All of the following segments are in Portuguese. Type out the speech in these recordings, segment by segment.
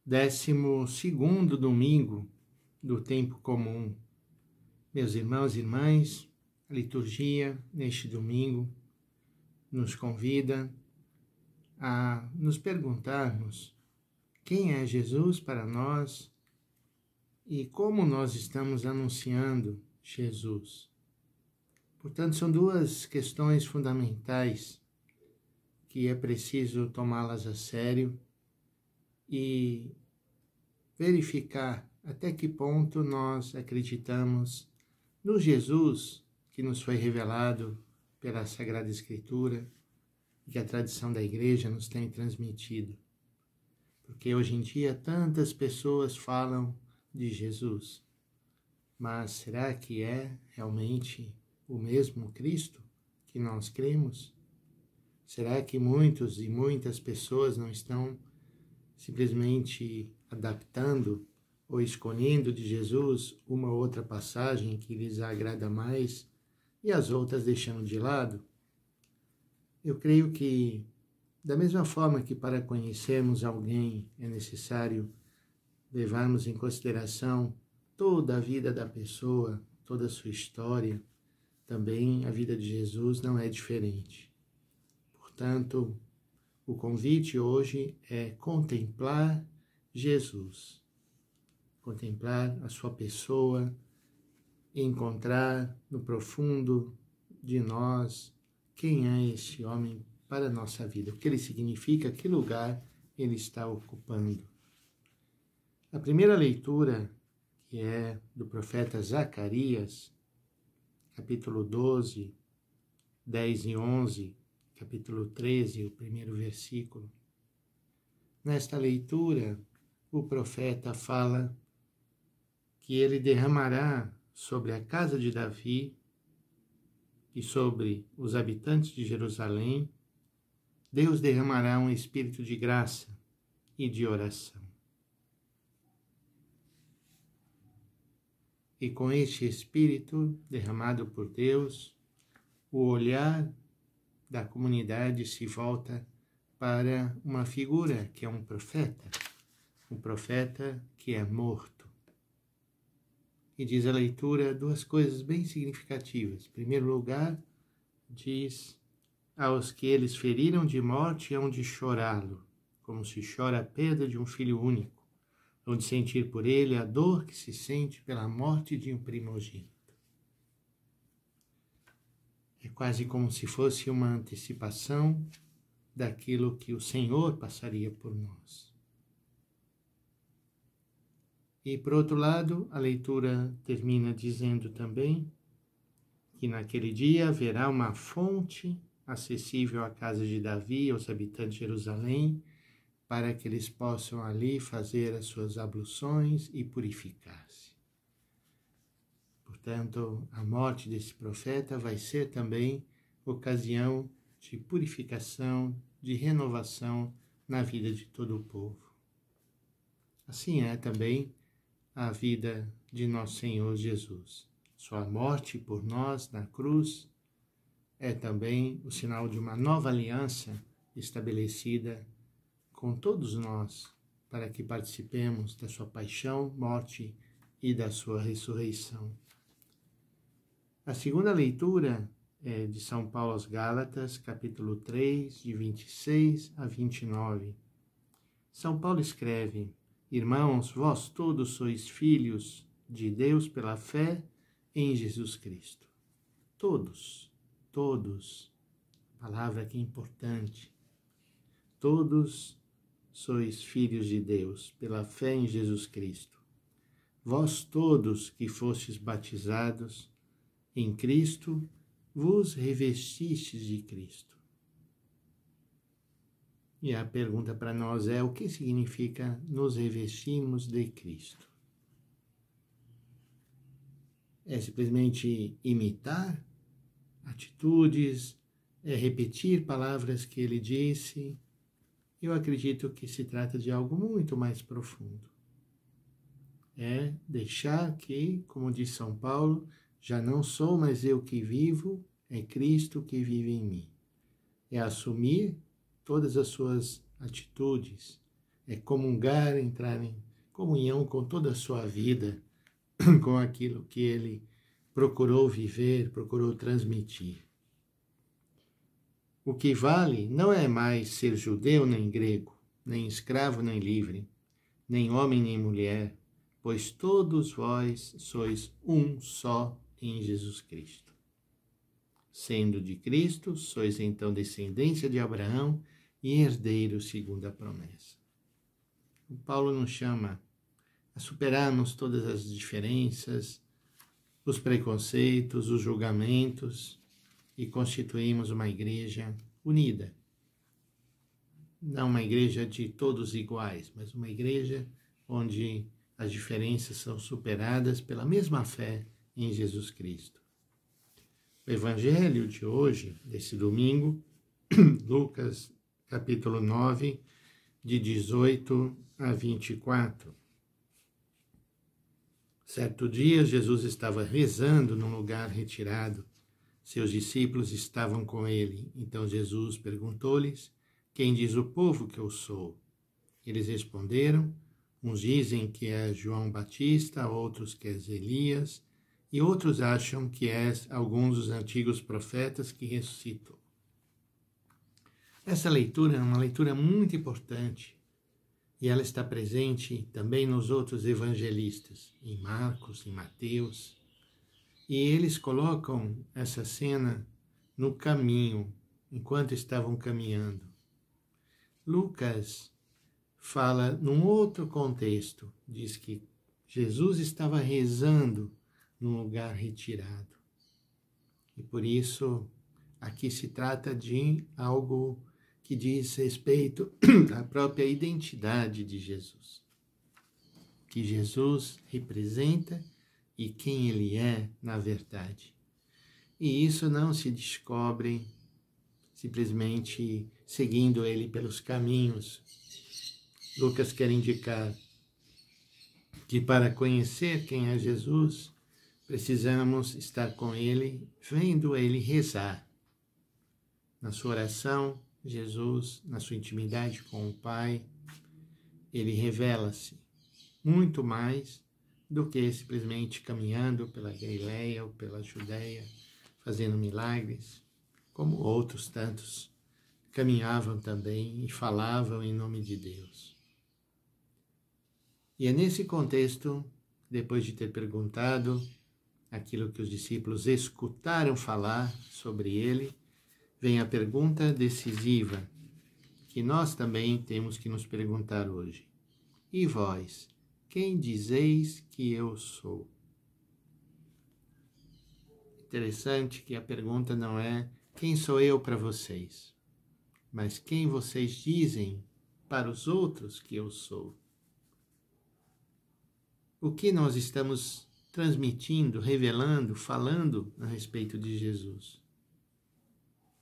12º domingo do tempo comum. Meus irmãos e irmãs, a liturgia neste domingo nos convida a nos perguntarmos quem é Jesus para nós e como nós estamos anunciando Jesus. Portanto, são duas questões fundamentais que é preciso tomá-las a sério e verificar até que ponto nós acreditamos no Jesus que nos foi revelado pela Sagrada Escritura e que a tradição da Igreja nos tem transmitido. Porque hoje em dia tantas pessoas falam de Jesus, mas será que é realmente o mesmo Cristo que nós cremos? Será que muitos e muitas pessoas não estão simplesmente adaptando ou escolhendo de Jesus uma ou outra passagem que lhes agrada mais e as outras deixando de lado? Eu creio que, da mesma forma que para conhecermos alguém é necessário levarmos em consideração toda a vida da pessoa, toda a sua história, também a vida de Jesus não é diferente. Portanto, o convite hoje é contemplar Jesus, contemplar a sua pessoa, encontrar no profundo de nós quem é esse homem para a nossa vida, o que ele significa, que lugar ele está ocupando. A primeira leitura, que é do profeta Zacarias, capítulo 12, 10 e 11, capítulo 13, o primeiro versículo. Nesta leitura, o profeta fala que ele derramará sobre a casa de Davi e sobre os habitantes de Jerusalém, Deus derramará um espírito de graça e de oração. E com este espírito derramado por Deus, o olhar da comunidade se volta para uma figura que é um profeta que é morto. E diz a leitura duas coisas bem significativas. Em primeiro lugar, diz: aos que eles feriram de morte hão de chorá-lo, como se chora a perda de um filho único, hão de sentir por ele a dor que se sente pela morte de um primogênito. É quase como se fosse uma antecipação daquilo que o Senhor passaria por nós. E, por outro lado, a leitura termina dizendo também que naquele dia haverá uma fonte acessível à casa de Davi, aos habitantes de Jerusalém, para que eles possam ali fazer as suas abluções e purificar-se. Portanto, a morte desse profeta vai ser também ocasião de purificação, de renovação na vida de todo o povo. Assim é também a vida de nosso Senhor Jesus. Sua morte por nós na cruz é também o sinal de uma nova aliança estabelecida com todos nós, para que participemos da sua paixão, morte e da sua ressurreição. A segunda leitura é de São Paulo aos Gálatas, capítulo 3, de 26 a 29. São Paulo escreve: irmãos, vós todos sois filhos de Deus pela fé em Jesus Cristo. Todos, palavra que é importante. Todos sois filhos de Deus pela fé em Jesus Cristo. Vós todos que fostes batizados em Cristo, vos revestistes de Cristo. E a pergunta para nós é: o que significa nos revestirmos de Cristo? É simplesmente imitar atitudes, é repetir palavras que ele disse? Eu acredito que se trata de algo muito mais profundo. É deixar que, como diz São Paulo, já não sou mais eu que vivo, é Cristo que vive em mim. É assumir todas as suas atitudes, é comungar, entrar em comunhão com toda a sua vida, com aquilo que ele procurou viver, procurou transmitir. O que vale não é mais ser judeu nem grego, nem escravo nem livre, nem homem nem mulher, pois todos vós sois um só em Jesus Cristo. Sendo de Cristo, sois então descendência de Abraão e herdeiros segundo a promessa. O Paulo nos chama a superarmos todas as diferenças, os preconceitos, os julgamentos e constituirmos uma igreja unida. Não uma igreja de todos iguais, mas uma igreja onde as diferenças são superadas pela mesma fé em Jesus Cristo. O evangelho de hoje, desse domingo, Lucas capítulo 9, de 18 a 24. Certo dia, Jesus estava rezando num lugar retirado. Seus discípulos estavam com ele. Então Jesus perguntou-lhes: quem diz o povo que eu sou? Eles responderam: uns dizem que é João Batista, outros que és Elias, e outros acham que és alguns dos antigos profetas que ressuscitou. Essa leitura é uma leitura muito importante e ela está presente também nos outros evangelistas, em Marcos, em Mateus, e eles colocam essa cena no caminho, enquanto estavam caminhando. Lucas fala num outro contexto, diz que Jesus estava rezando num lugar retirado. E por isso, aqui se trata de algo que diz respeito à própria identidade de Jesus. Que Jesus representa e quem ele é na verdade. E isso não se descobre simplesmente seguindo ele pelos caminhos. Lucas quer indicar que para conhecer quem é Jesus, precisamos estar com ele, vendo ele rezar. Na sua oração, Jesus, na sua intimidade com o Pai, ele revela-se muito mais do que simplesmente caminhando pela Galileia ou pela Judeia, fazendo milagres, como outros tantos caminhavam também e falavam em nome de Deus. E é nesse contexto, depois de ter perguntado aquilo que os discípulos escutaram falar sobre ele, vem a pergunta decisiva, que nós também temos que nos perguntar hoje. E vós, quem dizeis que eu sou? Interessante que a pergunta não é quem sou eu para vocês, mas quem vocês dizem para os outros que eu sou. O que nós estamos transmitindo, revelando, falando a respeito de Jesus?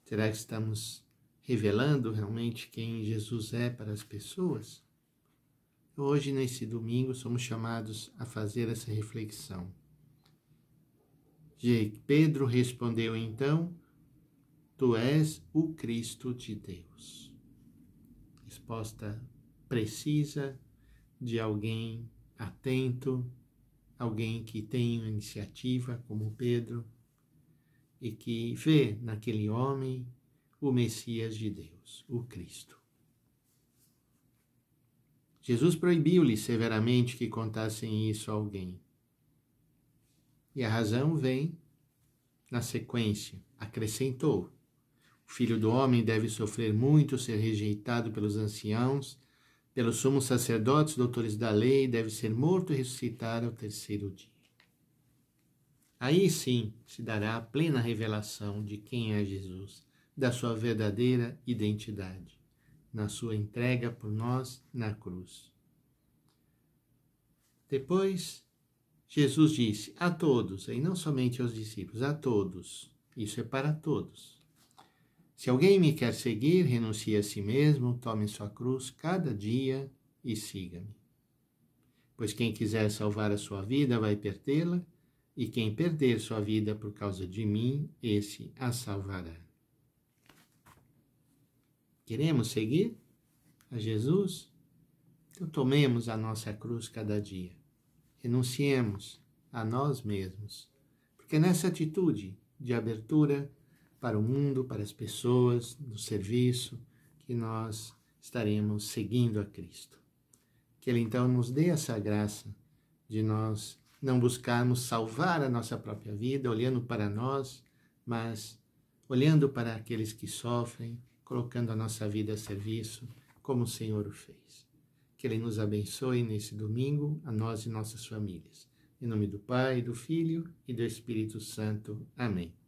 Será que estamos revelando realmente quem Jesus é para as pessoas? Hoje, nesse domingo, somos chamados a fazer essa reflexão. Pedro respondeu então: tu és o Cristo de Deus. Resposta precisa de alguém atento, alguém que tem uma iniciativa como Pedro e que vê naquele homem o Messias de Deus, o Cristo. Jesus proibiu-lhe severamente que contassem isso a alguém. E a razão vem na sequência, acrescentou: o Filho do Homem deve sofrer muito, ser rejeitado pelos anciãos, pelos sumos sacerdotes, doutores da lei, deve ser morto e ressuscitar ao terceiro dia. Aí sim se dará a plena revelação de quem é Jesus, da sua verdadeira identidade, na sua entrega por nós na cruz. Depois, Jesus disse a todos, e não somente aos discípulos, a todos, isso é para todos. Se alguém me quer seguir, renuncie a si mesmo, tome sua cruz cada dia e siga-me. Pois quem quiser salvar a sua vida vai perdê-la, e quem perder sua vida por causa de mim, esse a salvará. Queremos seguir a Jesus? Então tomemos a nossa cruz cada dia, renunciemos a nós mesmos, porque nessa atitude de abertura para o mundo, para as pessoas, do serviço, que nós estaremos seguindo a Cristo. Que Ele então nos dê essa graça de nós não buscarmos salvar a nossa própria vida, olhando para nós, mas olhando para aqueles que sofrem, colocando a nossa vida a serviço, como o Senhor o fez. Que Ele nos abençoe nesse domingo, a nós e nossas famílias. Em nome do Pai, do Filho e do Espírito Santo. Amém.